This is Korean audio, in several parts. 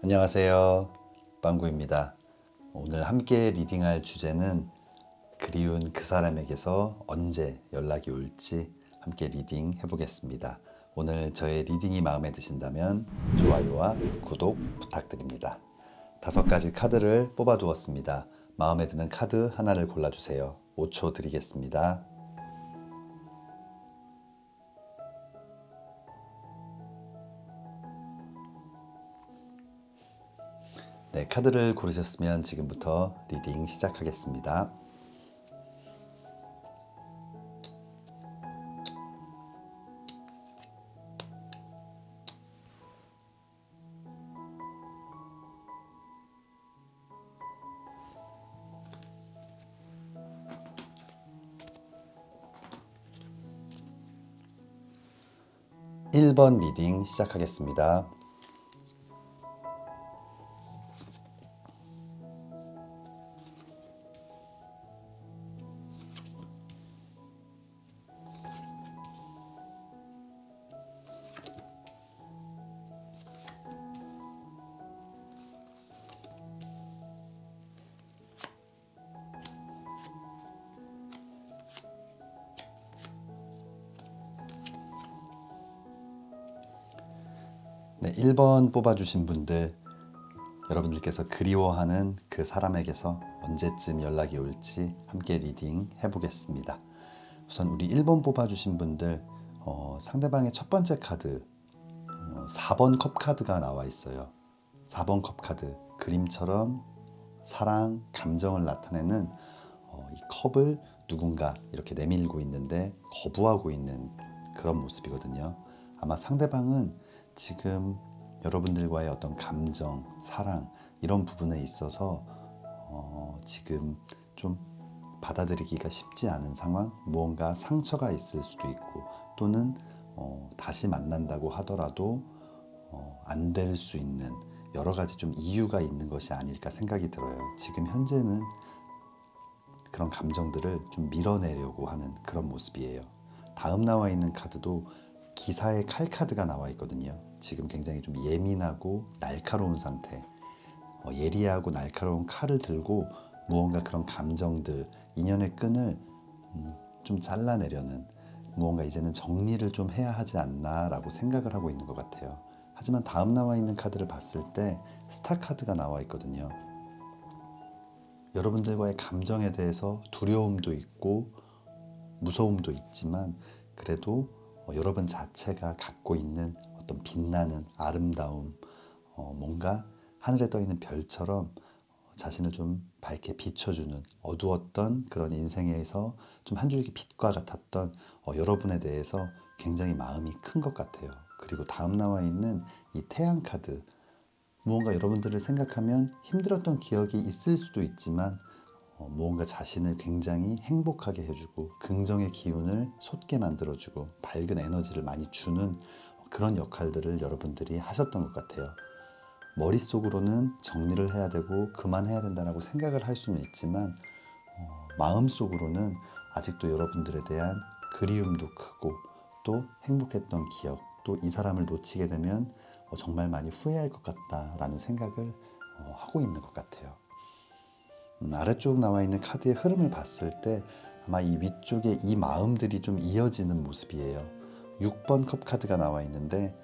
안녕하세요. 빵구입니다. 오늘 함께 리딩할 주제는 그리운 그 사람에게서 언제 연락이 올지 함께 리딩 해보겠습니다. 오늘 저의 리딩이 마음에 드신다면 좋아요와 구독 부탁드립니다. 5가지 카드를 뽑아두었습니다. 마음에 드는 카드 하나를 골라주세요. 5초 드리겠습니다. 네, 카드를 고르셨으면 지금부터 리딩 시작하겠습니다. 일 번 리딩 시작하겠습니다. 네, 1번 뽑아주신 분들, 여러분들께서 그리워하는 그 사람에게서 언제쯤 연락이 올지 함께 리딩 해보겠습니다. 우선 우리 1번 뽑아주신 분들, 상대방의 첫 번째 카드 4번 컵 카드가 나와 있어요. 4번 컵 카드, 그림처럼 사랑, 감정을 나타내는 이 컵을 누군가 이렇게 내밀고 있는데 거부하고 있는 그런 모습이거든요. 아마 상대방은 지금 여러분들과의 어떤 감정, 사랑 이런 부분에 있어서 지금 좀 받아들이기가 쉽지 않은 상황, 무언가 상처가 있을 수도 있고 또는 다시 만난다고 하더라도 안 될 수 있는 여러 가지 좀 이유가 있는 것이 아닐까 생각이 들어요. 지금 현재는 그런 감정들을 좀 밀어내려고 하는 그런 모습이에요. 다음 나와 있는 카드도 기사의 칼 카드가 나와 있거든요. 지금 굉장히 좀 예민하고 날카로운 상태, 예리하고 날카로운 칼을 들고 무언가 그런 감정들, 인연의 끈을 좀 잘라내려는, 무언가 이제는 정리를 좀 해야 하지 않나 라고 생각을 하고 있는 것 같아요. 하지만 다음 나와 있는 카드를 봤을 때 스타 카드가 나와 있거든요. 여러분들과의 감정에 대해서 두려움도 있고 무서움도 있지만 그래도 여러분 자체가 갖고 있는 어떤 빛나는 아름다움, 뭔가 하늘에 떠 있는 별처럼 자신을 좀 밝게 비춰주는, 어두웠던 그런 인생에서 좀 한 줄기 빛과 같았던 여러분에 대해서 굉장히 마음이 큰 것 같아요. 그리고 다음 나와 있는 이 태양 카드, 무언가 여러분들을 생각하면 힘들었던 기억이 있을 수도 있지만 무언가 자신을 굉장히 행복하게 해주고 긍정의 기운을 솟게 만들어주고 밝은 에너지를 많이 주는 그런 역할들을 여러분들이 하셨던 것 같아요. 머릿속으로는 정리를 해야 되고 그만해야 된다고 생각을 할 수는 있지만 마음속으로는 아직도 여러분들에 대한 그리움도 크고 또 행복했던 기억, 또 이 사람을 놓치게 되면 정말 많이 후회할 것 같다라는 생각을 하고 있는 것 같아요. 아래쪽 나와 있는 카드의 흐름을 봤을 때 아마 이 위쪽에 이 마음들이 좀 이어지는 모습이에요. 6번 컵 카드가 나와 있는데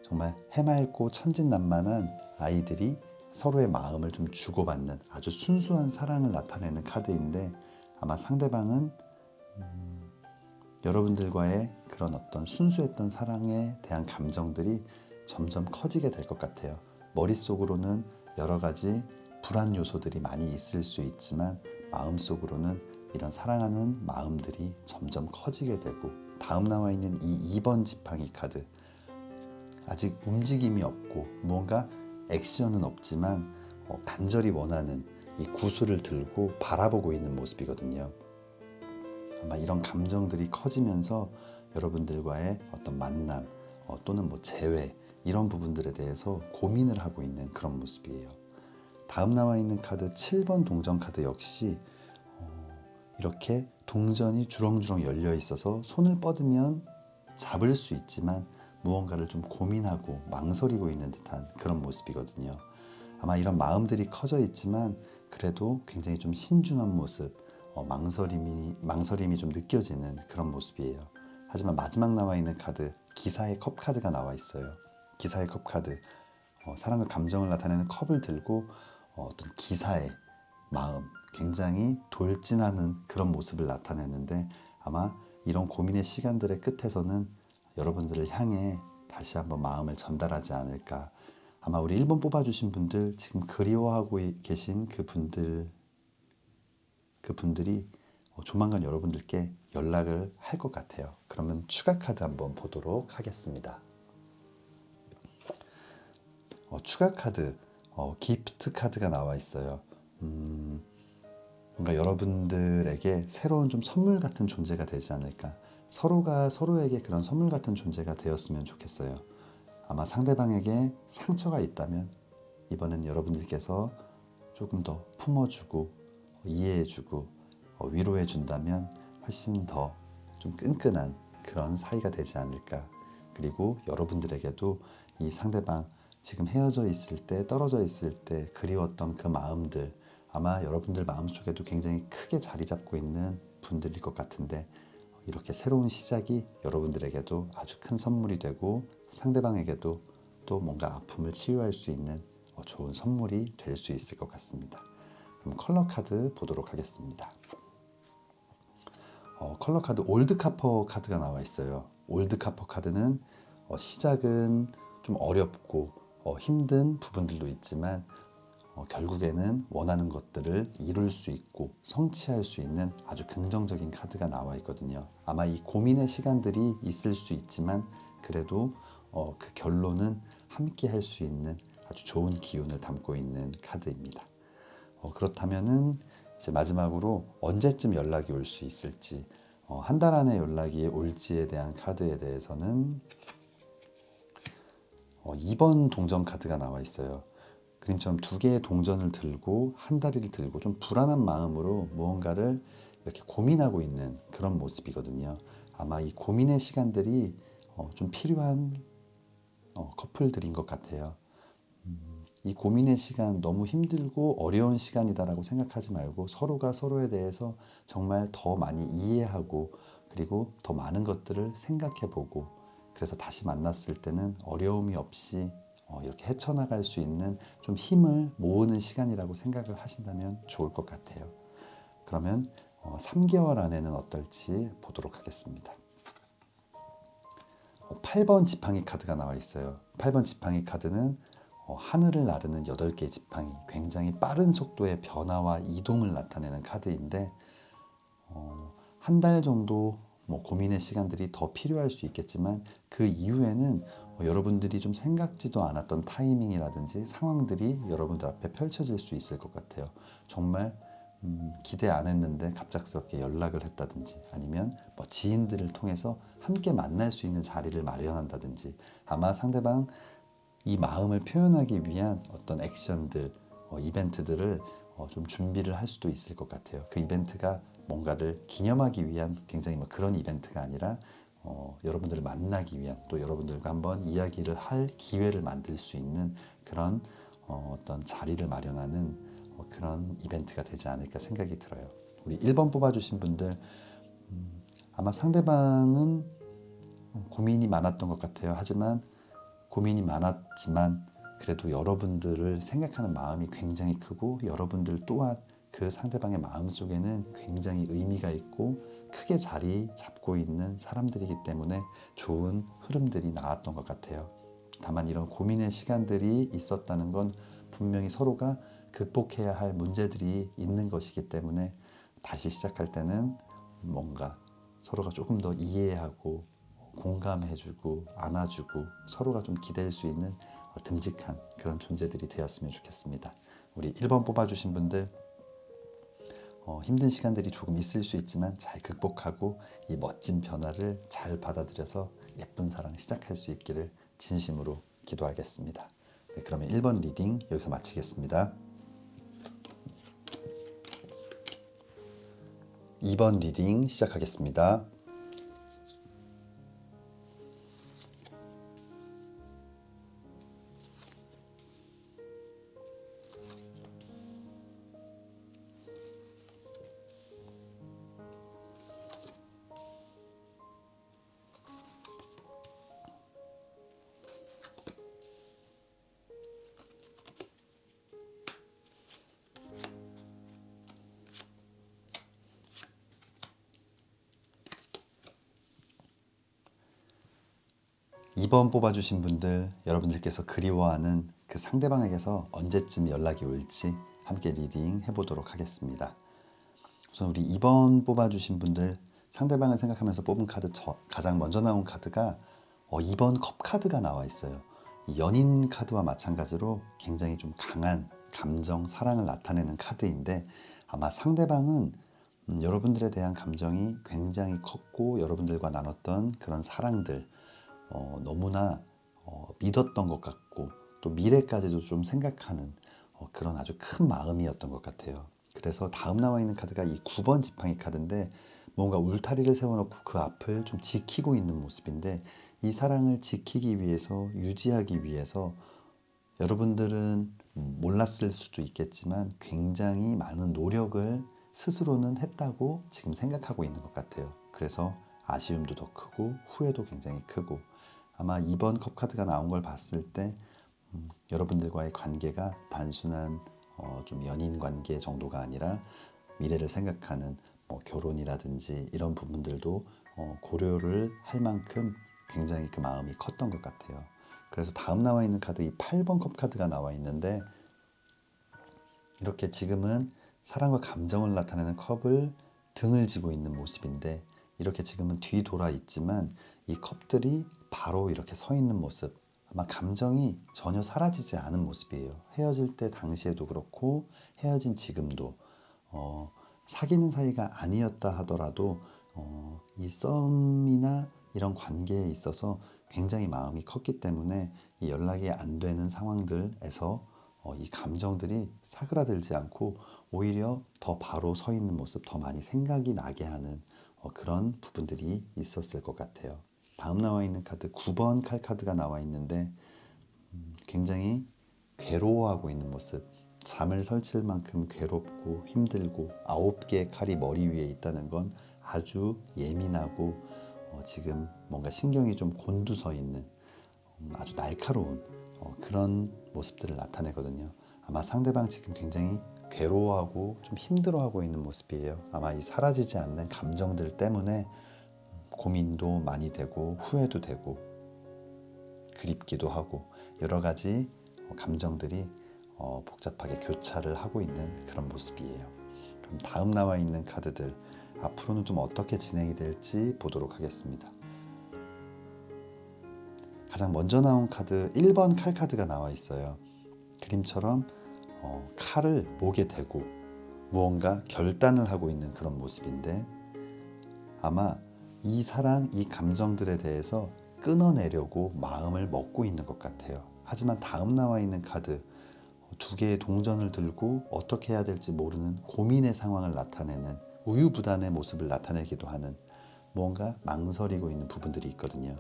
정말 해맑고 천진난만한 아이들이 서로의 마음을 좀 주고받는 아주 순수한 사랑을 나타내는 카드인데 아마 상대방은 여러분들과의 그런 어떤 순수했던 사랑에 대한 감정들이 점점 커지게 될 것 같아요. 머릿속으로는 여러 가지 불안 요소들이 많이 있을 수 있지만 마음속으로는 이런 사랑하는 마음들이 점점 커지게 되고, 다음 나와 있는 이 2번 지팡이 카드, 아직 움직임이 없고 뭔가 액션은 없지만 간절히 원하는 이 구슬을 들고 바라보고 있는 모습이거든요. 아마 이런 감정들이 커지면서 여러분들과의 어떤 만남 또는 뭐 재회 이런 부분들에 대해서 고민을 하고 있는 그런 모습이에요. 다음 나와 있는 카드 7번 동전 카드 역시 이렇게 동전이 주렁주렁 열려 있어서 손을 뻗으면 잡을 수 있지만 무언가를 좀 고민하고 망설이고 있는 듯한 그런 모습이거든요. 아마 이런 마음들이 커져 있지만 그래도 굉장히 좀 신중한 모습, 망설임이 좀 느껴지는 그런 모습이에요. 하지만 마지막 나와 있는 카드, 기사의 컵 카드가 나와 있어요. 기사의 컵 카드, 사랑과 감정을 나타내는 컵을 들고 어떤 기사의 마음, 굉장히 돌진하는 그런 모습을 나타내는데, 아마 이런 고민의 시간들의 끝에서는 여러분들을 향해 다시 한번 마음을 전달하지 않을까. 아마 우리 1번 뽑아주신 분들, 지금 그리워하고 계신 그분들이 조만간 여러분들께 연락을 할 것 같아요. 그러면 추가 카드 한번 보도록 하겠습니다. 추가 카드, 기프트 카드가 나와 있어요. 뭔가 여러분들에게 새로운 좀 선물 같은 존재가 되지 않을까. 서로가 서로에게 그런 선물 같은 존재가 되었으면 좋겠어요. 아마 상대방에게 상처가 있다면 이번엔 여러분들께서 조금 더 품어주고 이해해주고 위로해준다면 훨씬 더 좀 끈끈한 그런 사이가 되지 않을까. 그리고 여러분들에게도 이 상대방, 지금 헤어져 있을 때, 떨어져 있을 때 그리웠던 그 마음들, 아마 여러분들 마음속에도 굉장히 크게 자리 잡고 있는 분들일 것 같은데, 이렇게 새로운 시작이 여러분들에게도 아주 큰 선물이 되고 상대방에게도 또 뭔가 아픔을 치유할 수 있는 좋은 선물이 될 수 있을 것 같습니다. 그럼 컬러 카드 보도록 하겠습니다. 컬러 카드 올드카퍼 카드가 나와 있어요. 올드카퍼 카드는 시작은 좀 어렵고 힘든 부분들도 있지만 결국에는 원하는 것들을 이룰 수 있고 성취할 수 있는 아주 긍정적인 카드가 나와 있거든요. 아마 이 고민의 시간들이 있을 수 있지만 그래도 그 결론은 함께 할 수 있는 아주 좋은 기운을 담고 있는 카드입니다. 그렇다면은 이제 마지막으로 언제쯤 연락이 올 수 있을지, 한 달 안에 연락이 올지에 대한 카드에 대해서는 2번 동전 카드가 나와 있어요. 그림처럼 두 개의 동전을 들고 한 다리를 들고 좀 불안한 마음으로 무언가를 이렇게 고민하고 있는 그런 모습이거든요. 아마 이 고민의 시간들이 좀 필요한 커플들인 것 같아요. 이 고민의 시간, 너무 힘들고 어려운 시간이다라고 생각하지 말고 서로가 서로에 대해서 정말 더 많이 이해하고 그리고 더 많은 것들을 생각해보고, 그래서 다시 만났을 때는 어려움이 없이 이렇게 헤쳐나갈 수 있는 좀 힘을 모으는 시간이라고 생각을 하신다면 좋을 것 같아요. 그러면 3개월 안에는 어떨지 보도록 하겠습니다. 8번 지팡이 카드가 나와 있어요. 8번 지팡이 카드는 하늘을 나르는 8개의 지팡이, 굉장히 빠른 속도의 변화와 이동을 나타내는 카드인데, 한 달 정도 고민의 시간들이 더 필요할 수 있겠지만 그 이후에는 여러분들이 좀 생각지도 않았던 타이밍이라든지 상황들이 여러분들 앞에 펼쳐질 수 있을 것 같아요. 정말 기대 안 했는데 갑작스럽게 연락을 했다든지, 아니면 지인들을 통해서 함께 만날 수 있는 자리를 마련한다든지, 아마 상대방 이 마음을 표현하기 위한 어떤 액션들, 이벤트들을 좀 준비를 할 수도 있을 것 같아요. 그 이벤트가 뭔가를 기념하기 위한 굉장히 그런 이벤트가 아니라 여러분들을 만나기 위한, 또 여러분들과 한번 이야기를 할 기회를 만들 수 있는 그런 어떤 자리를 마련하는 그런 이벤트가 되지 않을까 생각이 들어요. 우리 1번 뽑아주신 분들, 아마 상대방은 고민이 많았던 것 같아요. 하지만 고민이 많았지만 그래도 여러분들을 생각하는 마음이 굉장히 크고, 여러분들 또한 그 상대방의 마음 속에는 굉장히 의미가 있고 크게 자리 잡고 있는 사람들이기 때문에 좋은 흐름들이 나왔던 것 같아요. 다만 이런 고민의 시간들이 있었다는 건 분명히 서로가 극복해야 할 문제들이 있는 것이기 때문에 다시 시작할 때는 뭔가 서로가 조금 더 이해하고 공감해주고 안아주고 서로가 좀 기댈 수 있는 듬직한 그런 존재들이 되었으면 좋겠습니다. 우리 1번 뽑아주신 분들, 힘든 시간들이 조금 있을 수 있지만 잘 극복하고 이 멋진 변화를 잘 받아들여서 예쁜 사랑 시작할 수 있기를 진심으로 기도하겠습니다. 네, 그러면 1번 리딩 여기서 마치겠습니다. 2번 리딩 시작하겠습니다. 2번 뽑아주신 분들, 여러분들께서 그리워하는 그 상대방에게서 언제쯤 연락이 올지 함께 리딩 해보도록 하겠습니다. 우선 우리 2번 뽑아주신 분들, 상대방을 생각하면서 뽑은 카드 가장 먼저 나온 카드가 2번 컵 카드가 나와 있어요. 이 연인 카드와 마찬가지로 굉장히 좀 강한 감정, 사랑을 나타내는 카드인데, 아마 상대방은 여러분들에 대한 감정이 굉장히 컸고 여러분들과 나눴던 그런 사랑들 너무나 믿었던 것 같고 또 미래까지도 좀 생각하는 그런 아주 큰 마음이었던 것 같아요. 그래서 다음 나와 있는 카드가 이 9번 지팡이 카드인데, 뭔가 울타리를 세워놓고 그 앞을 좀 지키고 있는 모습인데, 이 사랑을 지키기 위해서, 유지하기 위해서 여러분들은 몰랐을 수도 있겠지만 굉장히 많은 노력을 스스로는 했다고 지금 생각하고 있는 것 같아요. 그래서 아쉬움도 더 크고 후회도 굉장히 크고, 아마 2번 컵 카드가 나온 걸 봤을 때 여러분들과의 관계가 단순한 좀 연인 관계 정도가 아니라 미래를 생각하는 결혼이라든지 이런 부분들도 고려를 할 만큼 굉장히 그 마음이 컸던 것 같아요. 그래서 다음 나와 있는 카드, 이 8번 컵 카드가 나와 있는데, 이렇게 지금은 사랑과 감정을 나타내는 컵을 등을 지고 있는 모습인데, 이렇게 지금은 뒤돌아 있지만 이 컵들이 바로 이렇게 서 있는 모습, 아마 감정이 전혀 사라지지 않은 모습이에요. 헤어질 때 당시에도 그렇고 헤어진 지금도 사귀는 사이가 아니었다 하더라도 이 썸이나 이런 관계에 있어서 굉장히 마음이 컸기 때문에 이 연락이 안 되는 상황들에서 이 감정들이 사그라들지 않고 오히려 더 바로 서 있는 모습, 더 많이 생각이 나게 하는 그런 부분들이 있었을 것 같아요. 다음 나와 있는 카드 9번 칼 카드가 나와 있는데, 굉장히 괴로워하고 있는 모습, 잠을 설칠 만큼 괴롭고 힘들고 9개의 칼이 머리 위에 있다는 건 아주 예민하고 지금 뭔가 신경이 좀 곤두서 있는 아주 날카로운 그런 모습들을 나타내거든요. 아마 상대방 지금 굉장히 괴로워하고 좀 힘들어하고 있는 모습이에요. 아마 이 사라지지 않는 감정들 때문에 고민도 많이 되고 후회도 되고 그립기도 하고 여러 가지 감정들이 복잡하게 교차를 하고 있는 그런 모습이에요. 그럼 다음 나와 있는 카드들, 앞으로는 좀 어떻게 진행이 될지 보도록 하겠습니다. 가장 먼저 나온 카드 1번 칼 카드가 나와 있어요. 그림처럼 칼을 목에 대고 무언가 결단을 하고 있는 그런 모습인데, 아마 이 사랑, 이 감정들에 대해서 끊어내려고 마음을 먹고 있는 것 같아요. 하지만 다음 나와 있는 카드 2개의 동전을 들고 어떻게 해야 될지 모르는 고민의 상황을 나타내는, 우유부단의 모습을 나타내기도 하는, 무언가 망설이고 있는 부분들이 있거든요.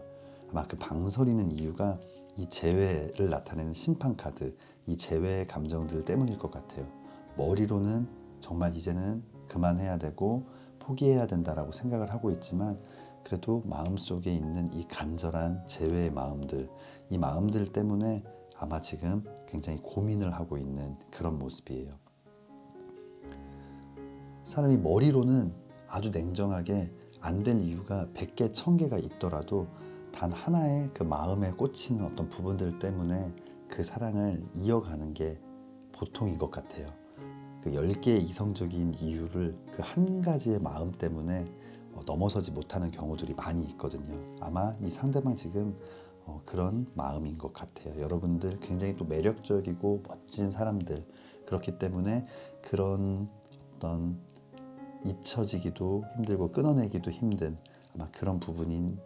아마 그 망설이는 이유가 이 재회를 나타내는 심판 카드, 이 재회의 감정들 때문일 것 같아요. 머리로는 정말 이제는 그만해야 되고 포기해야 된다라고 생각을 하고 있지만, 그래도 마음속에 있는 이 간절한 재회의 마음들, 이 마음들 때문에 아마 지금 굉장히 고민을 하고 있는 그런 모습이에요. 사람이 머리로는 아주 냉정하게 안 될 이유가 100개, 1000개가 있더라도 단 하나의 그 마음에 꽂히는 어떤 부분들 때문에 그 사랑을 이어가는 게 보통인 것 같아요. 그 10개의 이성적인 이유를 그 한 가지의 마음 때문에 넘어서지 못하는 경우들이 많이 있거든요. 아마 이 상대방 지금 그런 마음인 것 같아요. 여러분들 굉장히 또 매력적이고 멋진 사람들, 그렇기 때문에 그런 어떤 잊혀지기도 힘들고 끊어내기도 힘든 아마 그런 부분이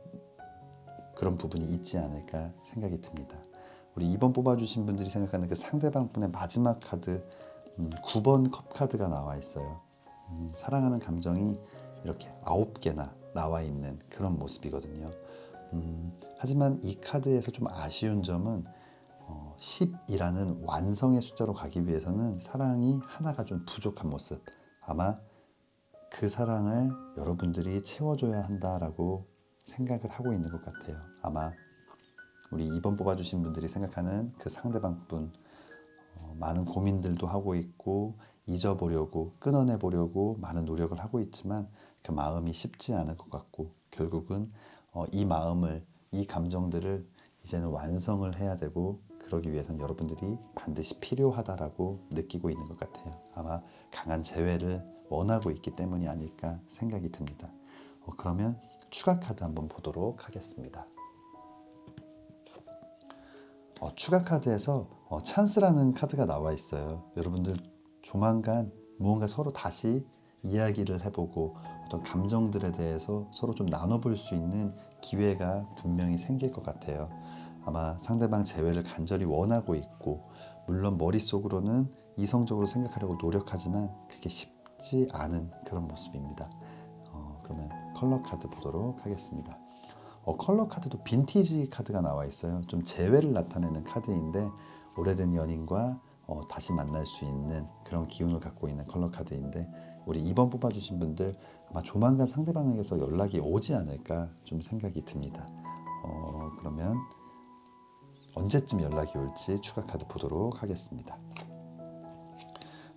있지 않을까 생각이 듭니다. 우리 2번 뽑아주신 분들이 생각하는 그 상대방 분의 마지막 카드 9번 컵 카드가 나와 있어요. 사랑하는 감정이 이렇게 9개나 나와 있는 그런 모습이거든요. 하지만 이 카드에서 좀 아쉬운 점은 10이라는 완성의 숫자로 가기 위해서는 사랑이 하나가 좀 부족한 모습, 아마 그 사랑을 여러분들이 채워줘야 한다라고 생각을 하고 있는 것 같아요. 아마 우리 2번 뽑아주신 분들이 생각하는 그 상대방 분 많은 고민들도 하고 있고 잊어보려고 끊어내보려고 많은 노력을 하고 있지만 그 마음이 쉽지 않을 것 같고, 결국은 이 마음을, 이 감정들을 이제는 완성을 해야 되고, 그러기 위해서는 여러분들이 반드시 필요하다라고 느끼고 있는 것 같아요. 아마 강한 재회를 원하고 있기 때문이 아닐까 생각이 듭니다. 그러면 추가 카드 한번 보도록 하겠습니다. 추가 카드에서 찬스라는 카드가 나와 있어요. 여러분들 조만간 무언가 서로 다시 이야기를 해보고 어떤 감정들에 대해서 서로 좀 나눠볼 수 있는 기회가 분명히 생길 것 같아요. 아마 상대방 재회를 간절히 원하고 있고, 물론 머릿속으로는 이성적으로 생각하려고 노력하지만 그게 쉽지 않은 그런 모습입니다. 그러면 컬러 카드 보도록 하겠습니다. 컬러 카드도 빈티지 카드가 나와 있어요. 좀 재회를 나타내는 카드인데, 오래된 연인과 다시 만날 수 있는 그런 기운을 갖고 있는 컬러 카드인데, 우리 2번 뽑아주신 분들 아마 조만간 상대방에게서 연락이 오지 않을까 좀 생각이 듭니다. 그러면 언제쯤 연락이 올지 추가 카드 보도록 하겠습니다.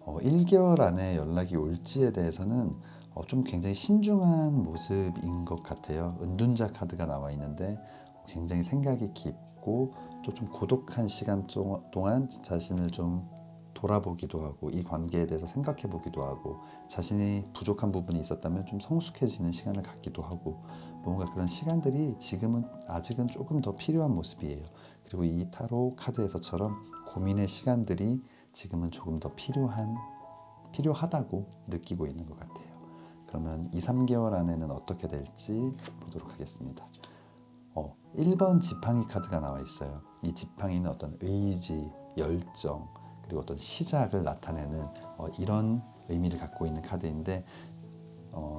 1개월 안에 연락이 올지에 대해서는 좀 굉장히 신중한 모습인 것 같아요. 은둔자 카드가 나와 있는데 굉장히 생각이 깊고 또 좀 고독한 시간 동안 자신을 좀 돌아보기도 하고, 이 관계에 대해서 생각해 보기도 하고, 자신이 부족한 부분이 있었다면 좀 성숙해지는 시간을 갖기도 하고, 뭔가 그런 시간들이 지금은 아직은 조금 더 필요한 모습이에요. 그리고 이 타로 카드에서처럼 고민의 시간들이 지금은 조금 더 필요하다고 느끼고 있는 것 같아요. 그러면 2, 3개월 안에는 어떻게 될지 보도록 하겠습니다. 1번 지팡이 카드가 나와 있어요. 이 지팡이는 어떤 의지, 열정, 그리고 어떤 시작을 나타내는 이런 의미를 갖고 있는 카드인데,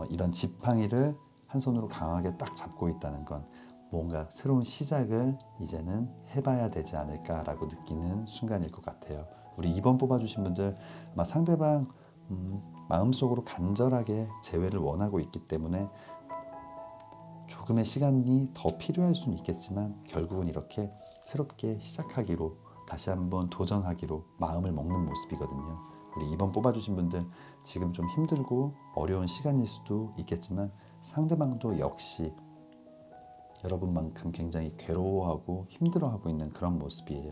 이런 지팡이를 한 손으로 강하게 딱 잡고 있다는 건 뭔가 새로운 시작을 이제는 해봐야 되지 않을까라고 느끼는 순간일 것 같아요. 우리 2번 뽑아주신 분들 아마 상대방 마음속으로 간절하게 재회를 원하고 있기 때문에 조금의 시간이 더 필요할 수는 있겠지만, 결국은 이렇게 새롭게 시작하기로, 다시 한번 도전하기로 마음을 먹는 모습이거든요. 우리 2번 뽑아주신 분들 지금 좀 힘들고 어려운 시간일 수도 있겠지만, 상대방도 역시 여러분만큼 굉장히 괴로워하고 힘들어하고 있는 그런 모습이에요.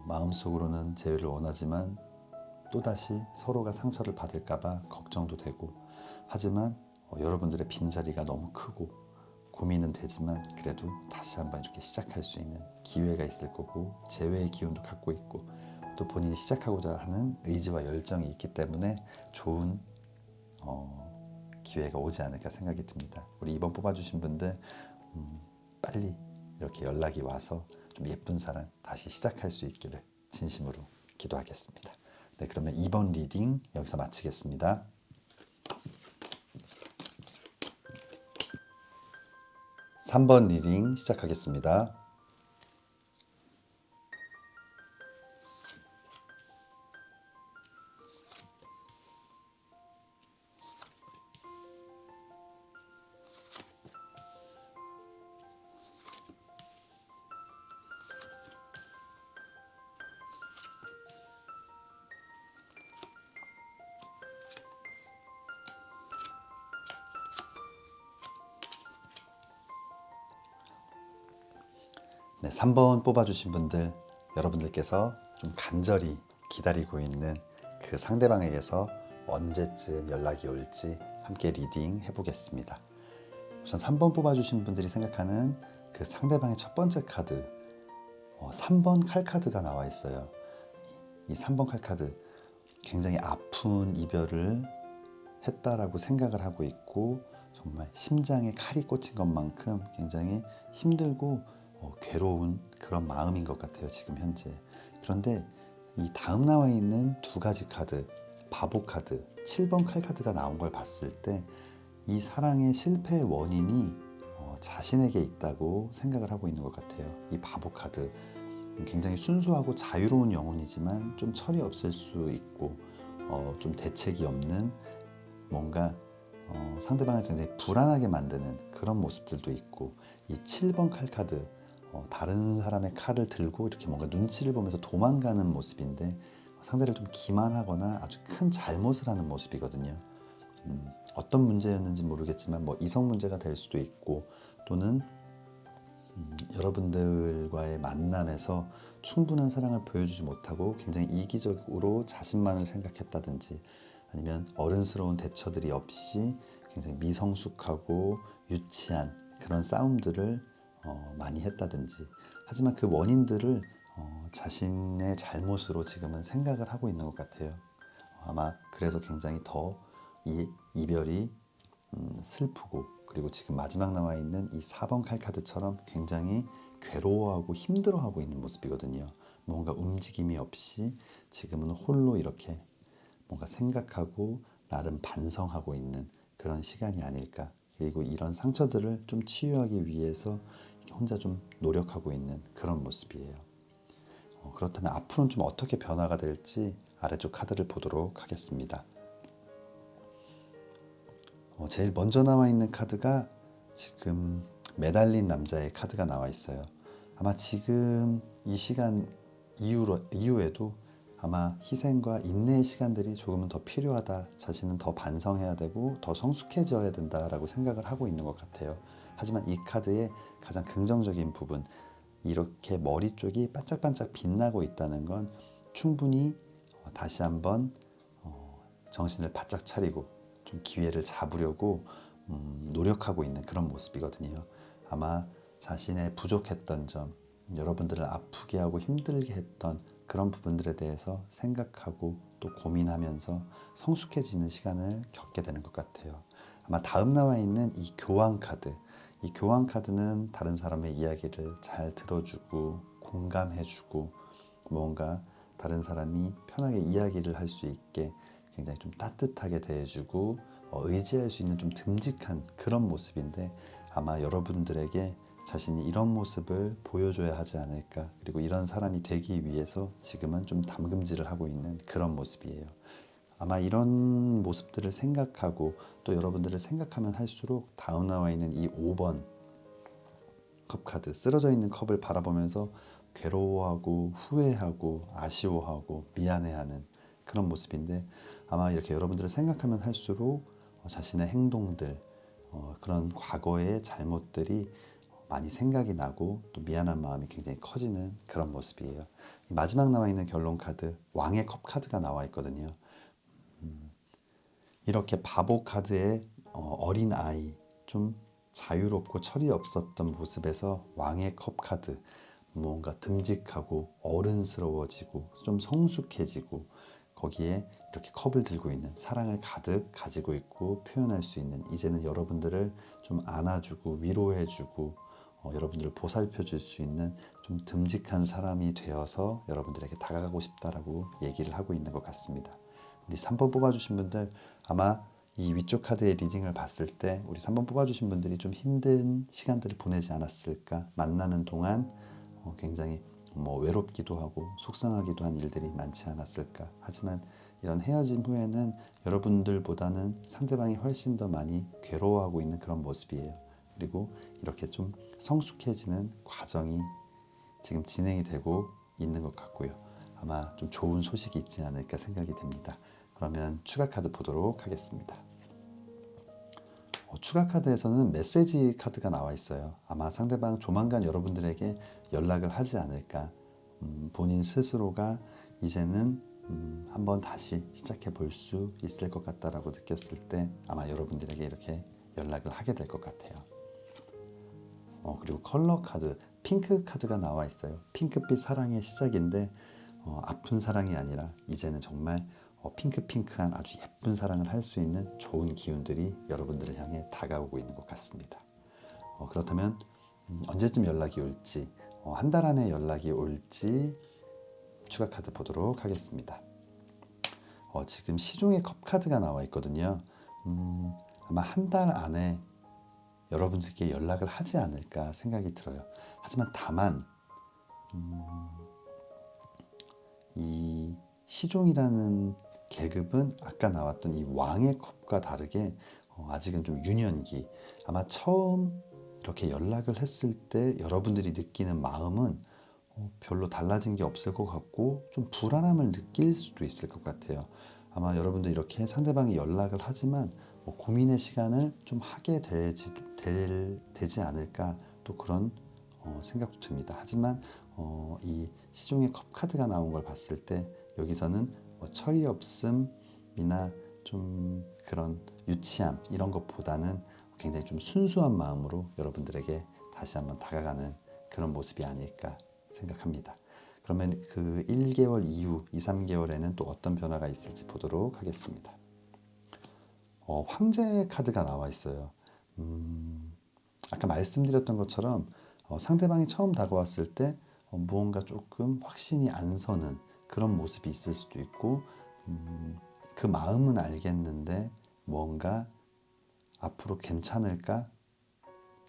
마음속으로는 재회를 원하지만 또다시 서로가 상처를 받을까봐 걱정도 되고, 하지만 여러분들의 빈자리가 너무 크고 고민은 되지만 그래도 다시 한번 이렇게 시작할 수 있는 기회가 있을 거고, 재회의 기운도 갖고 있고, 또 본인이 시작하고자 하는 의지와 열정이 있기 때문에 좋은 기회가 오지 않을까 생각이 듭니다. 우리 2번 뽑아주신 분들 빨리 이렇게 연락이 와서 좀 예쁜 사랑 다시 시작할 수 있기를 진심으로 기도하겠습니다. 네, 그러면 2번 리딩 여기서 마치겠습니다. 3번 리딩 시작하겠습니다. 네, 3번 뽑아주신 분들, 여러분들께서 좀 간절히 기다리고 있는 그 상대방에게서 언제쯤 연락이 올지 함께 리딩 해보겠습니다. 우선 3번 뽑아주신 분들이 생각하는 그 상대방의 첫 번째 카드, 3번 칼카드가 나와 있어요. 이 3번 칼카드, 굉장히 아픈 이별을 했다라고 생각을 하고 있고, 정말 심장에 칼이 꽂힌 것만큼 굉장히 힘들고 괴로운 그런 마음인 것 같아요, 지금 현재. 그런데 이 다음 나와 있는 두 가지 카드, 바보 카드, 7번 칼 카드가 나온 걸 봤을 때 이 사랑의 실패의 원인이 자신에게 있다고 생각을 하고 있는 것 같아요. 이 바보 카드, 굉장히 순수하고 자유로운 영혼이지만 좀 철이 없을 수 있고, 좀 대책이 없는, 뭔가 상대방을 굉장히 불안하게 만드는 그런 모습들도 있고, 이 7번 칼 카드, 다른 사람의 칼을 들고 이렇게 뭔가 눈치를 보면서 도망가는 모습인데, 상대를 좀 기만하거나 아주 큰 잘못을 하는 모습이거든요. 어떤 문제였는지 모르겠지만 뭐 이성 문제가 될 수도 있고, 또는 여러분들과의 만남에서 충분한 사랑을 보여주지 못하고 굉장히 이기적으로 자신만을 생각했다든지, 아니면 어른스러운 대처들이 없이 굉장히 미성숙하고 유치한 그런 싸움들을 많이 했다든지, 하지만 그 원인들을 자신의 잘못으로 지금은 생각을 하고 있는 것 같아요. 아마 그래서 굉장히 더 이 이별이 슬프고, 그리고 지금 마지막 나와 있는 이 4번 칼카드처럼 굉장히 괴로워하고 힘들어하고 있는 모습이거든요. 뭔가 움직임이 없이 지금은 홀로 이렇게 뭔가 생각하고 나름 반성하고 있는 그런 시간이 아닐까. 그리고 이런 상처들을 좀 치유하기 위해서 혼자 좀 노력하고 있는 그런 모습이에요. 그렇다면 앞으로는 좀 어떻게 변화가 될지 아래쪽 카드를 보도록 하겠습니다. 제일 먼저 나와 있는 카드가 지금 매달린 남자의 카드가 나와 있어요. 아마 지금 이 시간 이후에도 아마 희생과 인내의 시간들이 조금은 더 필요하다, 자신은 더 반성해야 되고 더 성숙해져야 된다라고 생각을 하고 있는 것 같아요. 하지만 이 카드의 가장 긍정적인 부분, 이렇게 머리 쪽이 반짝반짝 빛나고 있다는 건 충분히 다시 한번 정신을 바짝 차리고 좀 기회를 잡으려고 노력하고 있는 그런 모습이거든요. 아마 자신의 부족했던 점, 여러분들을 아프게 하고 힘들게 했던 그런 부분들에 대해서 생각하고 또 고민하면서 성숙해지는 시간을 겪게 되는 것 같아요. 아마 다음 나와 있는 이 교황 카드, 이 교황 카드는 다른 사람의 이야기를 잘 들어주고 공감해주고, 뭔가 다른 사람이 편하게 이야기를 할 수 있게 굉장히 좀 따뜻하게 대해주고 의지할 수 있는 좀 듬직한 그런 모습인데, 아마 여러분들에게 자신이 이런 모습을 보여줘야 하지 않을까, 그리고 이런 사람이 되기 위해서 지금은 좀 담금질을 하고 있는 그런 모습이에요. 아마 이런 모습들을 생각하고 또 여러분들을 생각하면 할수록 다음 나와 있는 이 5번 컵 카드, 쓰러져 있는 컵을 바라보면서 괴로워하고 후회하고 아쉬워하고 미안해하는 그런 모습인데, 아마 이렇게 여러분들을 생각하면 할수록 자신의 행동들, 그런 과거의 잘못들이 많이 생각이 나고 또 미안한 마음이 굉장히 커지는 그런 모습이에요. 이 마지막 나와 있는 결론 카드, 왕의 컵 카드가 나와 있거든요. 이렇게 바보 카드의 어린 아이, 좀 자유롭고 철이 없었던 모습에서 왕의 컵 카드, 뭔가 듬직하고 어른스러워지고 좀 성숙해지고, 거기에 이렇게 컵을 들고 있는, 사랑을 가득 가지고 있고 표현할 수 있는, 이제는 여러분들을 좀 안아주고 위로해주고 여러분들을 보살펴 줄 수 있는 좀 듬직한 사람이 되어서 여러분들에게 다가가고 싶다라고 얘기를 하고 있는 것 같습니다. 우리 3번 뽑아주신 분들, 아마 이 위쪽 카드의 리딩을 봤을 때 우리 3번 뽑아주신 분들이 좀 힘든 시간들을 보내지 않았을까. 만나는 동안 굉장히 외롭기도 하고 속상하기도 한 일들이 많지 않았을까. 하지만 이런 헤어짐 후에는 여러분들보다는 상대방이 훨씬 더 많이 괴로워하고 있는 그런 모습이에요. 그리고 이렇게 좀 성숙해지는 과정이 지금 진행이 되고 있는 것 같고요. 아마 좀 좋은 소식이 있지 않을까 생각이 됩니다. 그러면 추가 카드 보도록 하겠습니다. 추가 카드에서는 메시지 카드가 나와 있어요. 아마 상대방 조만간 여러분들에게 연락을 하지 않을까. 본인 스스로가 이제는 한번 다시 시작해 볼 수 있을 것 같다라고 느꼈을 때 아마 여러분들에게 이렇게 연락을 하게 될 것 같아요. 그리고 컬러 카드, 핑크 카드가 나와 있어요. 핑크빛 사랑의 시작인데 아픈 사랑이 아니라 이제는 정말 핑크한 아주 예쁜 사랑을 할 수 있는 좋은 기운들이 여러분들을 향해 다가오고 있는 것 같습니다. 그렇다면 언제쯤 연락이 올지, 한 달 안에 연락이 올지 추가 카드 보도록 하겠습니다. 지금 시종의 컵 카드가 나와 있거든요. 아마 한 달 안에 여러분들께 연락을 하지 않을까 생각이 들어요. 하지만 다만 이 시종이라는 계급은 아까 나왔던 이 왕의 컵과 다르게 아직은 좀 유년기, 아마 처음 이렇게 연락을 했을 때 여러분들이 느끼는 마음은 별로 달라진 게 없을 것 같고 좀 불안함을 느낄 수도 있을 것 같아요. 아마 여러분들 이렇게 상대방이 연락을 하지만 고민의 시간을 좀 하게 되지 않을까, 또 그런 생각도 듭니다. 하지만 이 시중에 컵 카드가 나온 걸 봤을 때 여기서는 철이 없음이나 좀 그런 유치함 이런 것보다는 굉장히 좀 순수한 마음으로 여러분들에게 다시 한번 다가가는 그런 모습이 아닐까 생각합니다. 그러면 그 1개월 이후 2, 3개월에는 또 어떤 변화가 있을지 보도록 하겠습니다. 황제 카드가 나와 있어요. 아까 말씀드렸던 것처럼 상대방이 처음 다가왔을 때 무언가 조금 확신이 안 서는 그런 모습이 있을 수도 있고 그 마음은 알겠는데 뭔가 앞으로 괜찮을까?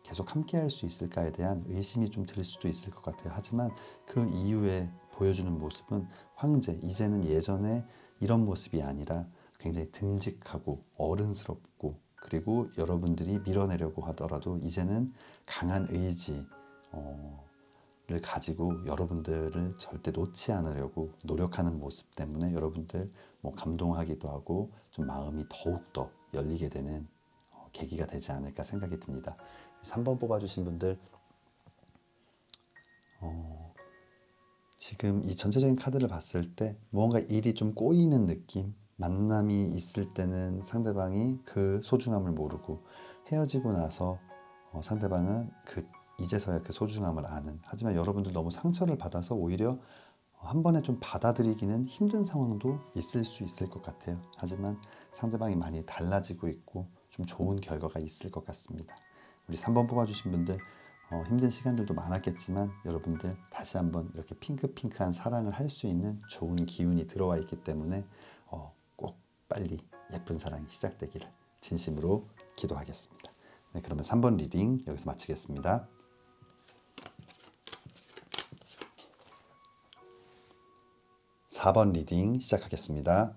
계속 함께 할 수 있을까에 대한 의심이 좀 들 수도 있을 것 같아요. 하지만 그 이후에 보여주는 모습은 황제, 이제는 예전에 이런 모습이 아니라 굉장히 듬직하고 어른스럽고 그리고 여러분들이 밀어내려고 하더라도 이제는 강한 의지를 가지고 여러분들을 절대 놓지 않으려고 노력하는 모습 때문에 여러분들 감동하기도 하고 좀 마음이 더욱더 열리게 되는 계기가 되지 않을까 생각이 듭니다. 3번 뽑아주신 분들 지금 이 전체적인 카드를 봤을 때 무언가 일이 좀 꼬이는 느낌, 만남이 있을 때는 상대방이 그 소중함을 모르고 헤어지고 나서 상대방은 이제서야 그 소중함을 아는, 하지만 여러분들 너무 상처를 받아서 오히려 한 번에 좀 받아들이기는 힘든 상황도 있을 수 있을 것 같아요. 하지만 상대방이 많이 달라지고 있고 좀 좋은 결과가 있을 것 같습니다. 우리 3번 뽑아주신 분들 힘든 시간들도 많았겠지만 여러분들 다시 한번 이렇게 핑크핑크한 사랑을 할 수 있는 좋은 기운이 들어와 있기 때문에 꼭 빨리 예쁜 사랑이 시작되기를 진심으로 기도하겠습니다. 네, 그러면 3번 리딩 여기서 마치겠습니다. (4번) 리딩 시작하겠습니다.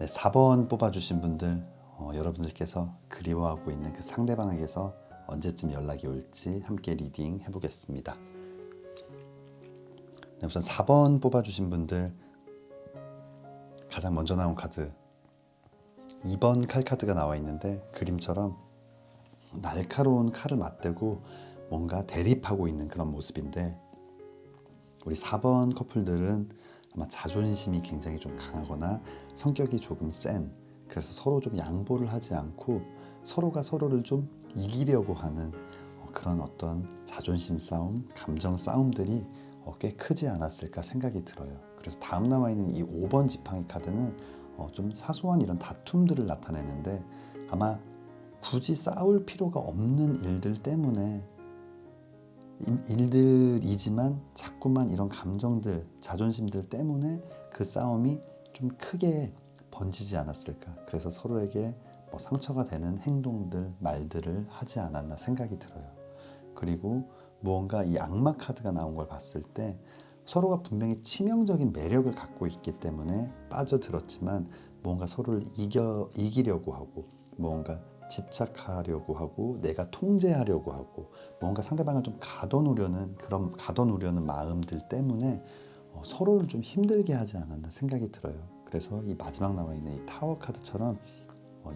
네, 4번 뽑아주신 분들 여러분들께서 그리워하고 있는 그 상대방에게서 언제쯤 연락이 올지 함께 리딩 해보겠습니다. 네, 우선 4번 뽑아주신 분들 가장 먼저 나온 카드 2번 칼 카드가 나와 있는데 그림처럼 날카로운 칼을 맞대고 뭔가 대립하고 있는 그런 모습인데 우리 4번 커플들은 아마 자존심이 굉장히 좀 강하거나 성격이 조금 센, 그래서 서로 좀 양보를 하지 않고 서로가 서로를 좀 이기려고 하는 그런 어떤 자존심 싸움, 감정 싸움들이 꽤 크지 않았을까 생각이 들어요. 그래서 다음 나와 있는 이 5번 지팡이 카드는 좀 사소한 이런 다툼들을 나타내는데 아마 굳이 싸울 필요가 없는 일들 때문에 일들이지만 자꾸만 이런 감정들, 자존심들 때문에 그 싸움이 좀 크게 번지지 않았을까. 그래서 서로에게 상처가 되는 행동들, 말들을 하지 않았나 생각이 들어요. 그리고 무언가 이 악마 카드가 나온 걸 봤을 때 서로가 분명히 치명적인 매력을 갖고 있기 때문에 빠져들었지만 무언가 서로를 이기려고 하고 무언가 집착하려고 하고 내가 통제하려고 하고 뭔가 상대방을 좀 가둬놓으려는 마음들 때문에 서로를 좀 힘들게 하지 않았나 생각이 들어요. 그래서 이 마지막 나와 있는 이 타워 카드처럼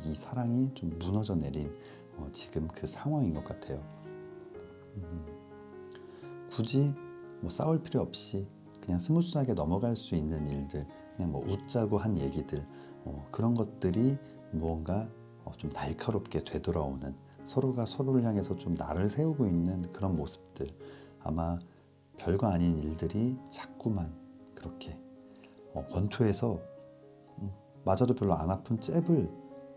이 사랑이 좀 무너져 내린 지금 그 상황인 것 같아요. 굳이 싸울 필요 없이 그냥 스무스하게 넘어갈 수 있는 일들, 그냥 웃자고 한 얘기들, 그런 것들이 무언가 좀 날카롭게 되돌아오는, 서로가 서로를 향해서 좀 나를 세우고 있는 그런 모습들, 아마 별거 아닌 일들이 자꾸만 그렇게 권투에서 맞아도 별로 안 아픈 잽을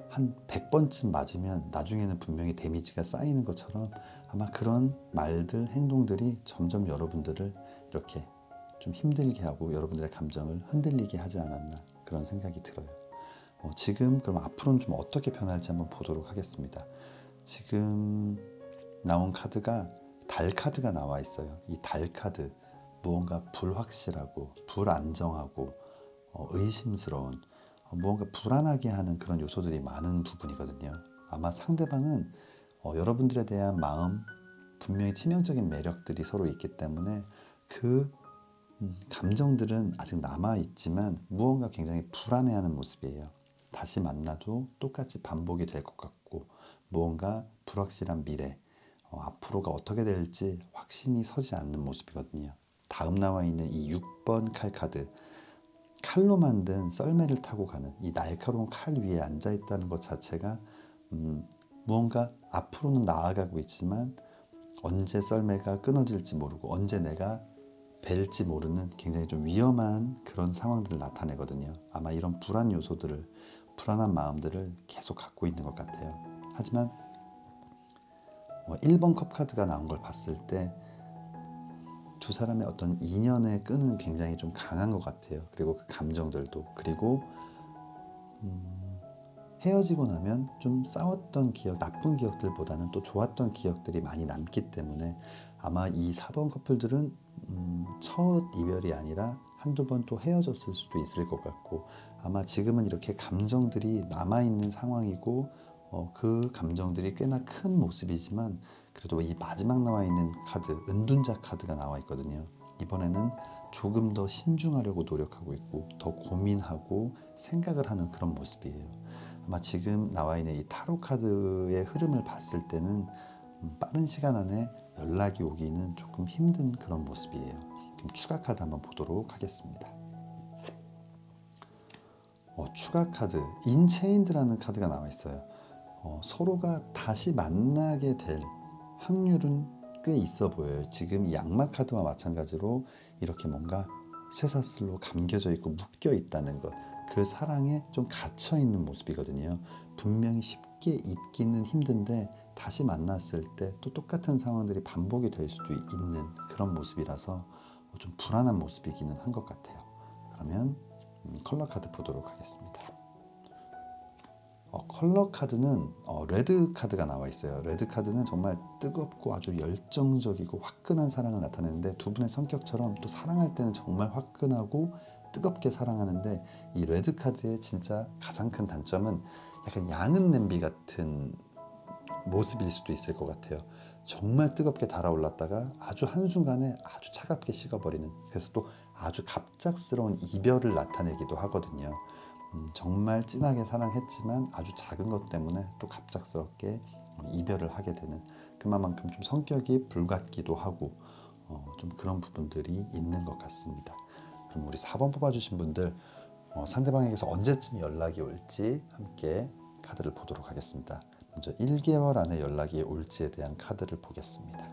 한 100번쯤 맞으면 나중에는 분명히 데미지가 쌓이는 것처럼 아마 그런 말들, 행동들이 점점 여러분들을 이렇게 좀 힘들게 하고 여러분들의 감정을 흔들리게 하지 않았나 그런 생각이 들어요. 지금 그럼 앞으로는 좀 어떻게 변할지 한번 보도록 하겠습니다. 지금 나온 카드가 달 카드가 나와 있어요. 이 달 카드, 무언가 불확실하고 불안정하고 의심스러운, 무언가 불안하게 하는 그런 요소들이 많은 부분이거든요. 아마 상대방은 여러분들에 대한 마음, 분명히 치명적인 매력들이 서로 있기 때문에 그 감정들은 아직 남아있지만 무언가 굉장히 불안해하는 모습이에요. 다시 만나도 똑같이 반복이 될 것 같고, 무언가 불확실한 미래, 앞으로가 어떻게 될지 확신이 서지 않는 모습이거든요. 다음 나와 있는 이 6번 칼 카드, 칼로 만든 썰매를 타고 가는 이 날카로운 칼 위에 앉아 있다는 것 자체가 무언가 앞으로는 나아가고 있지만 언제 썰매가 끊어질지 모르고 언제 내가 벨지 모르는 굉장히 좀 위험한 그런 상황들을 나타내거든요. 아마 이런 불안 요소들을, 불안한 마음들을 계속 갖고 있는 것 같아요. 하지만 1번 컵 카드가 나온 걸 봤을 때 두 사람의 어떤 인연의 끈은 굉장히 좀 강한 것 같아요. 그리고 그 감정들도, 그리고 헤어지고 나면 좀 싸웠던 기억, 나쁜 기억들보다는 또 좋았던 기억들이 많이 남기 때문에 아마 이 4번 커플들은 첫 이별이 아니라 한두 번 또 헤어졌을 수도 있을 것 같고, 아마 지금은 이렇게 감정들이 남아있는 상황이고 그 감정들이 꽤나 큰 모습이지만, 그래도 이 마지막 나와 있는 카드, 은둔자 카드가 나와 있거든요. 이번에는 조금 더 신중하려고 노력하고 있고 더 고민하고 생각을 하는 그런 모습이에요. 아마 지금 나와 있는 이 타로 카드의 흐름을 봤을 때는 빠른 시간 안에 연락이 오기는 조금 힘든 그런 모습이에요. 그럼 추가 카드 한번 보도록 하겠습니다. 추가 카드, 인체인드라는 카드가 나와 있어요. 서로가 다시 만나게 될 확률은 꽤 있어 보여요. 지금 이 악마 카드와 마찬가지로 이렇게 뭔가 쇠사슬로 감겨져 있고 묶여 있다는 것, 그 사랑에 좀 갇혀 있는 모습이거든요. 분명히 쉽게 잊기는 힘든데 다시 만났을 때 또 똑같은 상황들이 반복이 될 수도 있는 그런 모습이라서 좀 불안한 모습이기는 한 것 같아요. 그러면 컬러 카드 보도록 하겠습니다. 컬러 카드는 레드 카드가 나와 있어요. 레드 카드는 정말 뜨겁고 아주 열정적이고 화끈한 사랑을 나타내는데, 두 분의 성격처럼 또 사랑할 때는 정말 화끈하고 뜨겁게 사랑하는데, 이 레드 카드의 진짜 가장 큰 단점은 약간 양은 냄비 같은 모습일 수도 있을 것 같아요. 정말 뜨겁게 달아올랐다가 아주 한순간에 아주 차갑게 식어버리는, 그래서 또 아주 갑작스러운 이별을 나타내기도 하거든요. 정말 진하게 사랑했지만 아주 작은 것 때문에 또 갑작스럽게 이별을 하게 되는, 그만큼 좀 성격이 불같기도 하고 좀 그런 부분들이 있는 것 같습니다. 그럼 우리 4번 뽑아주신 분들, 상대방에게서 언제쯤 연락이 올지 함께 카드를 보도록 하겠습니다. 먼저 1개월 안에 연락이 올지에 대한 카드를 보겠습니다.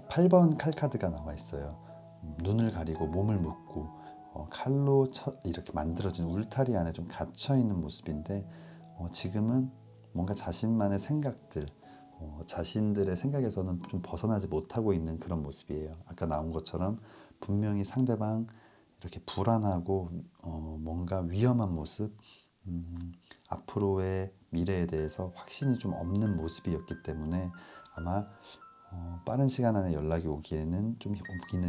8번 칼 카드가 나와 있어요. 눈을 가리고 몸을 묶고 칼로 이렇게 만들어진 울타리 안에 좀 갇혀 있는 모습인데, 지금은 뭔가 자신만의 생각들, 자신들의 생각에서는 좀 벗어나지 못하고 있는 그런 모습이에요. 아까 나온 것처럼 분명히 상대방 이렇게 불안하고 뭔가 위험한 모습, 앞으로의 미래에 대해서 확신이 좀 없는 모습이었기 때문에 아마 빠른 시간 안에 연락이 오기는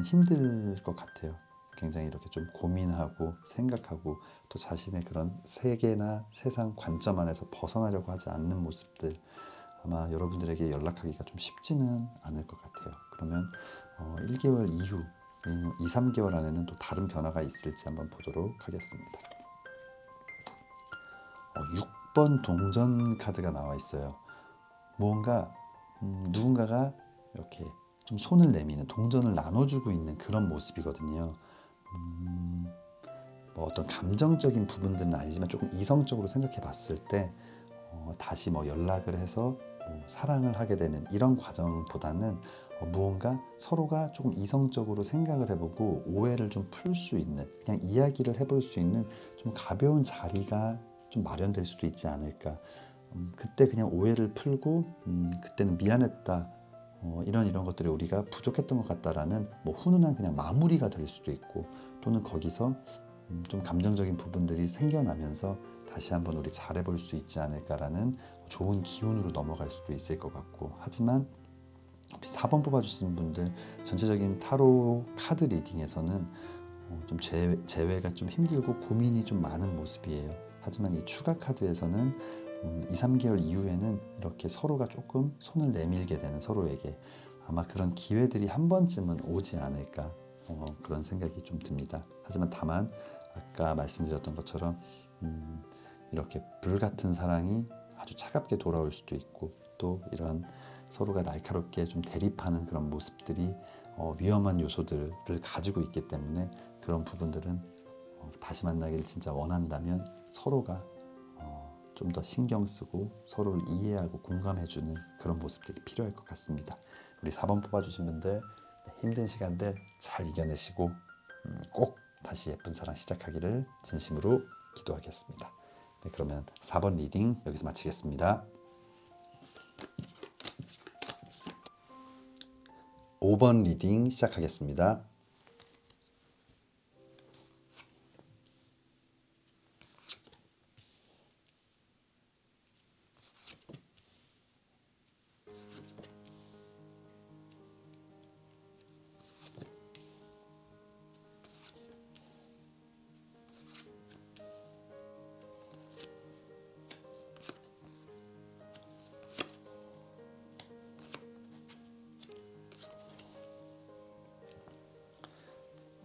힘들 것 같아요. 굉장히 이렇게 좀 고민하고 생각하고 또 자신의 그런 세계나 세상 관점 안에서 벗어나려고 하지 않는 모습들, 아마 여러분들에게 연락하기가 좀 쉽지는 않을 것 같아요. 그러면 1개월 이후 2, 3개월 안에는 또 다른 변화가 있을지 한번 보도록 하겠습니다. 6번 동전 카드가 나와 있어요. 무언가 누군가가 이렇게 좀 손을 내미는, 동전을 나눠주고 있는 그런 모습이거든요. 뭐 어떤 감정적인 부분들은 아니지만 조금 이성적으로 생각해 봤을 때 다시 연락을 해서 사랑을 하게 되는 이런 과정보다는 무언가 서로가 조금 이성적으로 생각을 해보고 오해를 좀 풀 수 있는, 그냥 이야기를 해볼 수 있는 좀 가벼운 자리가 좀 마련될 수도 있지 않을까. 그때 그냥 오해를 풀고 그때는 미안했다, 이런 것들이 우리가 부족했던 것 같다라는 훈훈한 그냥 마무리가 될 수도 있고, 또는 거기서 좀 감정적인 부분들이 생겨나면서 다시 한번 우리 잘해볼 수 있지 않을까라는 좋은 기운으로 넘어갈 수도 있을 것 같고, 하지만 우리 4번 뽑아주신 분들 전체적인 타로 카드 리딩에서는 좀 재회가 좀 힘들고 고민이 좀 많은 모습이에요. 하지만 이 추가 카드에서는 2, 3개월 이후에는 이렇게 서로가 조금 손을 내밀게 되는, 서로에게 아마 그런 기회들이 한 번쯤은 오지 않을까, 그런 생각이 좀 듭니다. 하지만 다만 아까 말씀드렸던 것처럼 이렇게 불같은 사랑이 아주 차갑게 돌아올 수도 있고, 또 이런 서로가 날카롭게 좀 대립하는 그런 모습들이 위험한 요소들을 가지고 있기 때문에, 그런 부분들은 다시 만나기를 진짜 원한다면 서로가 좀 더 신경 쓰고 서로를 이해하고 공감해주는 그런 모습들이 필요할 것 같습니다. 우리 4번 뽑아주신 분들 힘든 시간들 잘 이겨내시고 꼭 다시 예쁜 사랑 시작하기를 진심으로 기도하겠습니다. 네, 그러면 4번 리딩 여기서 마치겠습니다. 5번 리딩 시작하겠습니다.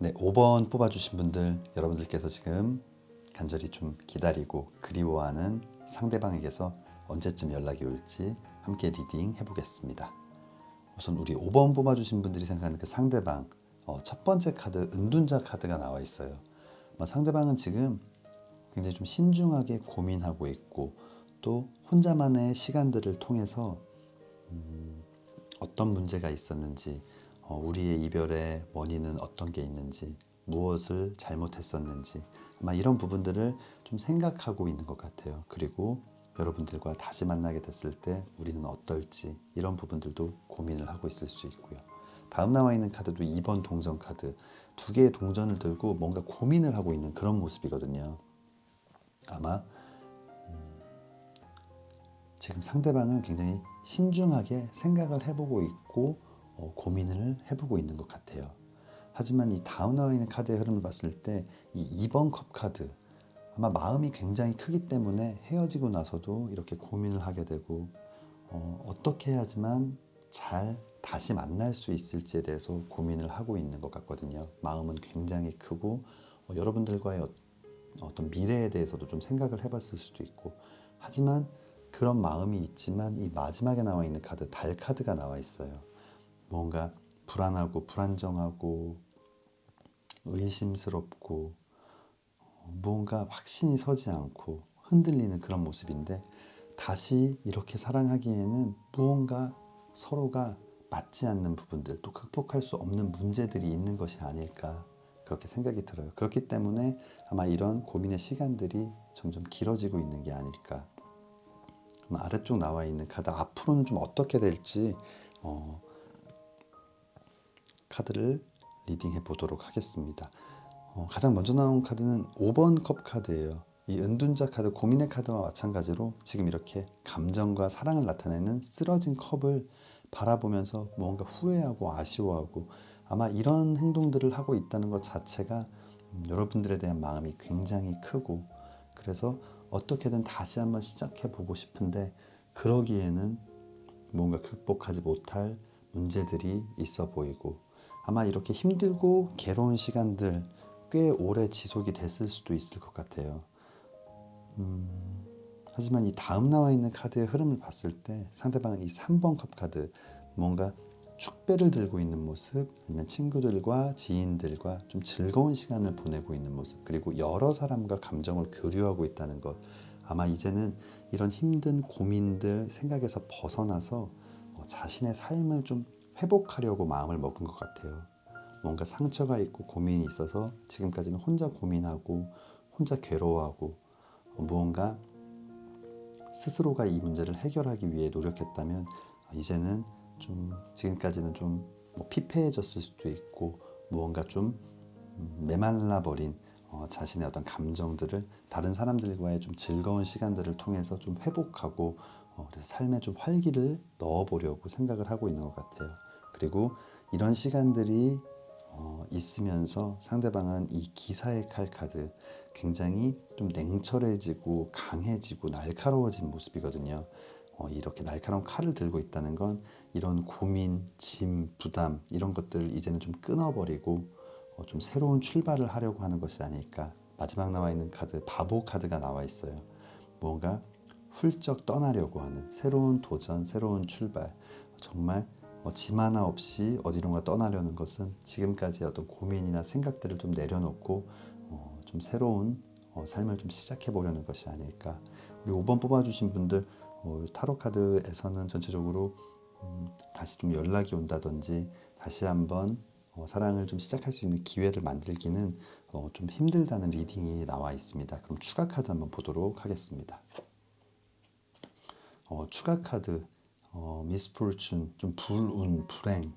네, 5번 뽑아주신 분들, 여러분들께서 지금 간절히 좀 기다리고 그리워하는 상대방에게서 언제쯤 연락이 올지 함께 리딩 해보겠습니다. 우선 우리 5번 뽑아주신 분들이 생각하는 그 상대방, 첫 번째 카드 은둔자 카드가 나와 있어요. 상대방은 지금 굉장히 좀 신중하게 고민하고 있고, 또 혼자만의 시간들을 통해서 어떤 문제가 있었는지, 우리의 이별의 원인은 어떤 게 있는지, 무엇을 잘못했었는지, 아마 이런 부분들을 좀 생각하고 있는 것 같아요. 그리고 여러분들과 다시 만나게 됐을 때 우리는 어떨지, 이런 부분들도 고민을 하고 있을 수 있고요. 다음 나와 있는 카드도 2번 동전 카드, 두 개의 동전을 들고 뭔가 고민을 하고 있는 그런 모습이거든요. 아마 지금 상대방은 굉장히 신중하게 생각을 해보고 있고 고민을 해보고 있는 것 같아요. 하지만 이 다음 나와 있는 카드의 흐름을 봤을 때 이 2번 컵 카드, 아마 마음이 굉장히 크기 때문에 헤어지고 나서도 이렇게 고민을 하게 되고, 어떻게 해야지만 잘 다시 만날 수 있을지에 대해서 고민을 하고 있는 것 같거든요. 마음은 굉장히 크고 여러분들과의 어떤 미래에 대해서도 좀 생각을 해봤을 수도 있고, 하지만 그런 마음이 있지만 이 마지막에 나와 있는 카드, 달 카드가 나와 있어요. 뭔가 불안하고 불안정하고 의심스럽고 무언가 확신이 서지 않고 흔들리는 그런 모습인데, 다시 이렇게 사랑하기에는 무언가 서로가 맞지 않는 부분들, 또 극복할 수 없는 문제들이 있는 것이 아닐까, 그렇게 생각이 들어요. 그렇기 때문에 아마 이런 고민의 시간들이 점점 길어지고 있는 게 아닐까. 아래쪽 나와 있는 카드, 앞으로는 좀 어떻게 될지 카드를 리딩해 보도록 하겠습니다. 가장 먼저 나온 카드는 5번 컵 카드예요. 이 은둔자 카드, 고민의 카드와 마찬가지로 지금 이렇게 감정과 사랑을 나타내는 쓰러진 컵을 바라보면서 무언가 후회하고 아쉬워하고, 아마 이런 행동들을 하고 있다는 것 자체가 여러분들에 대한 마음이 굉장히 크고, 그래서 어떻게든 다시 한번 시작해 보고 싶은데 그러기에는 뭔가 극복하지 못할 문제들이 있어 보이고, 아마 이렇게 힘들고 괴로운 시간들 꽤 오래 지속이 됐을 수도 있을 것 같아요. 하지만 이 다음 나와 있는 카드의 흐름을 봤을 때 상대방은 이 3번 컵 카드, 뭔가 축배를 들고 있는 모습, 아니면 친구들과 지인들과 좀 즐거운 시간을 보내고 있는 모습, 그리고 여러 사람과 감정을 교류하고 있다는 것, 아마 이제는 이런 힘든 고민들 생각에서 벗어나서 자신의 삶을 좀 회복하려고 마음을 먹은 것 같아요. 뭔가 상처가 있고 고민이 있어서 지금까지는 혼자 고민하고 혼자 괴로워하고 무언가 스스로가 이 문제를 해결하기 위해 노력했다면, 이제는 좀 지금까지는 좀 피폐해졌을 수도 있고, 무언가 좀 메말라 버린 자신의 어떤 감정들을 다른 사람들과의 좀 즐거운 시간들을 통해서 좀 회복하고 그래서 삶에 좀 활기를 넣어보려고 생각을 하고 있는 것 같아요. 그리고 이런 시간들이 있으면서 상대방은 이 기사의 칼 카드 굉장히 좀 냉철해지고 강해지고 날카로워진 모습이거든요. 이렇게 날카로운 칼을 들고 있다는 건 이런 고민, 짐, 부담 이런 것들을 이제는 좀 끊어버리고 좀 새로운 출발을 하려고 하는 것이 아닐까. 마지막 나와 있는 카드 바보 카드가 나와 있어요. 뭔가 훌쩍 떠나려고 하는 새로운 도전, 새로운 출발. 정말 짐 하나 없이 어디론가 떠나려는 것은 지금까지의 어떤 고민이나 생각들을 좀 내려놓고 좀 새로운 삶을 좀 시작해 보려는 것이 아닐까. 우리 5번 뽑아주신 분들 타로 카드에서는 전체적으로 다시 좀 연락이 온다든지 다시 한번 사랑을 좀 시작할 수 있는 기회를 만들기는 좀 힘들다는 리딩이 나와 있습니다. 그럼 추가 카드 한번 보도록 하겠습니다. 추가 카드 미스포춘, 좀 불운, 불행,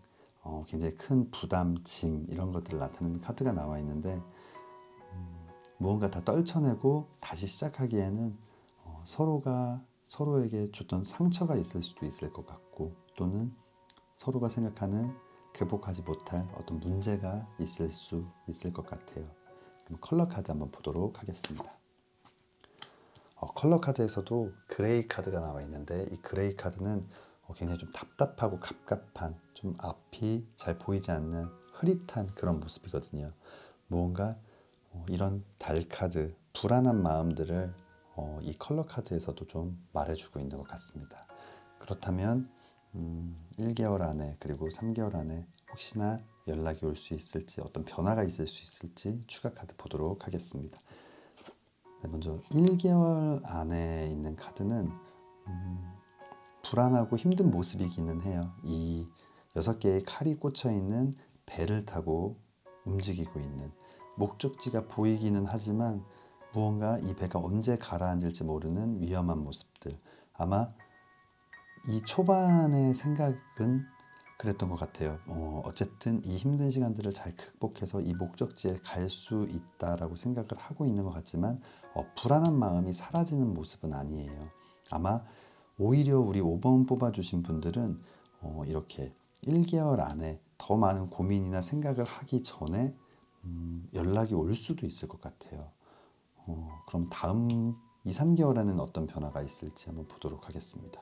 굉장히 큰 부담, 짐 이런 것들을 나타내는 카드가 나와 있는데 무언가 다 떨쳐내고 다시 시작하기에는 서로가 서로에게 줬던 상처가 있을 수도 있을 것 같고 또는 서로가 생각하는 극복하지 못할 어떤 문제가 있을 수 있을 것 같아요. 그럼 컬러 카드 한번 보도록 하겠습니다. 컬러 카드에서도 그레이 카드가 나와 있는데 이 그레이 카드는 굉장히 좀 답답하고 갑갑한 좀 앞이 잘 보이지 않는 흐릿한 그런 모습이거든요. 무언가 이런 달 카드, 불안한 마음들을 이 컬러 카드에서도 좀 말해주고 있는 것 같습니다. 그렇다면 1개월 안에 그리고 3개월 안에 혹시나 연락이 올 수 있을지 어떤 변화가 있을 수 있을지 추가 카드 보도록 하겠습니다. 네, 먼저 1개월 안에 있는 카드는 불안하고 힘든 모습이기는 해요. 이 6개의 칼이 꽂혀 있는 배를 타고 움직이고 있는 목적지가 보이기는 하지만 무언가 이 배가 언제 가라앉을지 모르는 위험한 모습들. 아마 이 초반의 생각은 그랬던 것 같아요. 어쨌든 이 힘든 시간들을 잘 극복해서 이 목적지에 갈 수 있다라고 생각을 하고 있는 것 같지만 불안한 마음이 사라지는 모습은 아니에요. 아마 오히려 우리 5번 뽑아주신 분들은 이렇게 1개월 안에 더 많은 고민이나 생각을 하기 전에 연락이 올 수도 있을 것 같아요. 그럼 다음 2, 3개월에는 어떤 변화가 있을지 한번 보도록 하겠습니다.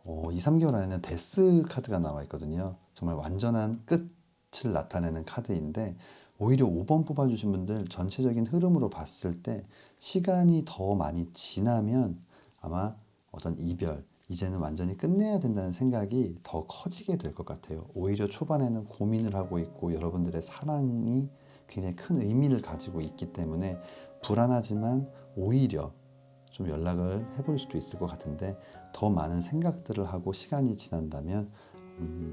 2, 3개월 안에는 데스 카드가 나와 있거든요. 정말 완전한 끝을 나타내는 카드인데 오히려 5번 뽑아주신 분들 전체적인 흐름으로 봤을 때 시간이 더 많이 지나면 아마 어떤 이별, 이제는 완전히 끝내야 된다는 생각이 더 커지게 될 것 같아요. 오히려 초반에는 고민을 하고 있고 여러분들의 사랑이 굉장히 큰 의미를 가지고 있기 때문에 불안하지만 오히려 좀 연락을 해볼 수도 있을 것 같은데 더 많은 생각들을 하고 시간이 지난다면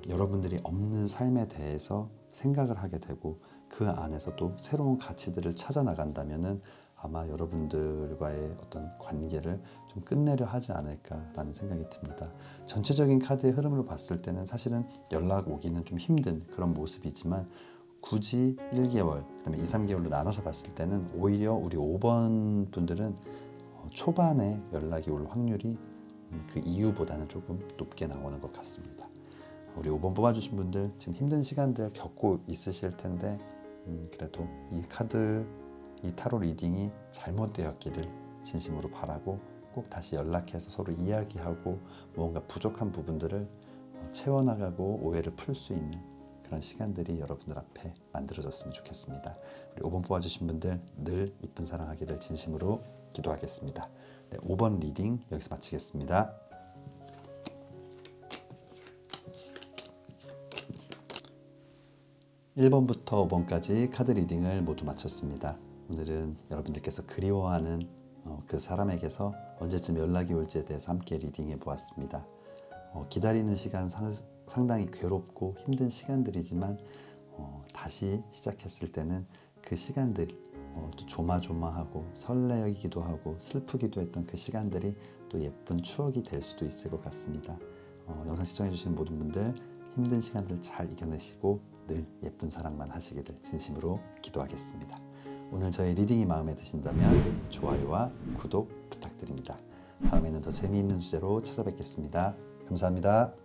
여러분들이 없는 삶에 대해서 생각을 하게 되고 그 안에서 또 새로운 가치들을 찾아 나간다면은 아마 여러분들과의 어떤 관계를 좀 끝내려 하지 않을까라는 생각이 듭니다. 전체적인 카드의 흐름으로 봤을 때는 사실은 연락 오기는 좀 힘든 그런 모습이지만 굳이 1개월, 그다음에 2, 3개월로 나눠서 봤을 때는 오히려 우리 5번 분들은 초반에 연락이 올 확률이 그 이후보다는 조금 높게 나오는 것 같습니다. 우리 5번 뽑아주신 분들 지금 힘든 시간들 겪고 있으실 텐데 그래도 이 카드, 이 타로 리딩이 잘못되었기를 진심으로 바라고 꼭 다시 연락해서 서로 이야기하고 무언가 부족한 부분들을 채워나가고 오해를 풀 수 있는 그런 시간들이 여러분들 앞에 만들어졌으면 좋겠습니다. 우리 5번 뽑아주신 분들 늘 이쁜 사랑하기를 진심으로 기도하겠습니다. 네, 5번 리딩 여기서 마치겠습니다. (1번부터) (5번까지) 카드 리딩을 모두 마쳤습니다. 오늘은 여러분들께서 그리워하는 그 사람에게서 언제쯤 연락이 올지에 대해서 함께 리딩해 보았습니다. 기다리는 시간 상당히 괴롭고 힘든 시간들이지만 다시 시작했을 때는 그 시간들 또 조마조마하고 설레기도 하고 슬프기도 했던 그 시간들이 또 예쁜 추억이 될 수도 있을 것 같습니다. 영상 시청해 주신 모든 분들 힘든 시간들 잘 이겨내시고 늘 예쁜 사랑만 하시기를 진심으로 기도하겠습니다. 오늘 저의 리딩이 마음에 드신다면 좋아요와 구독 부탁드립니다. 다음에는 더 재미있는 주제로 찾아뵙겠습니다. 감사합니다.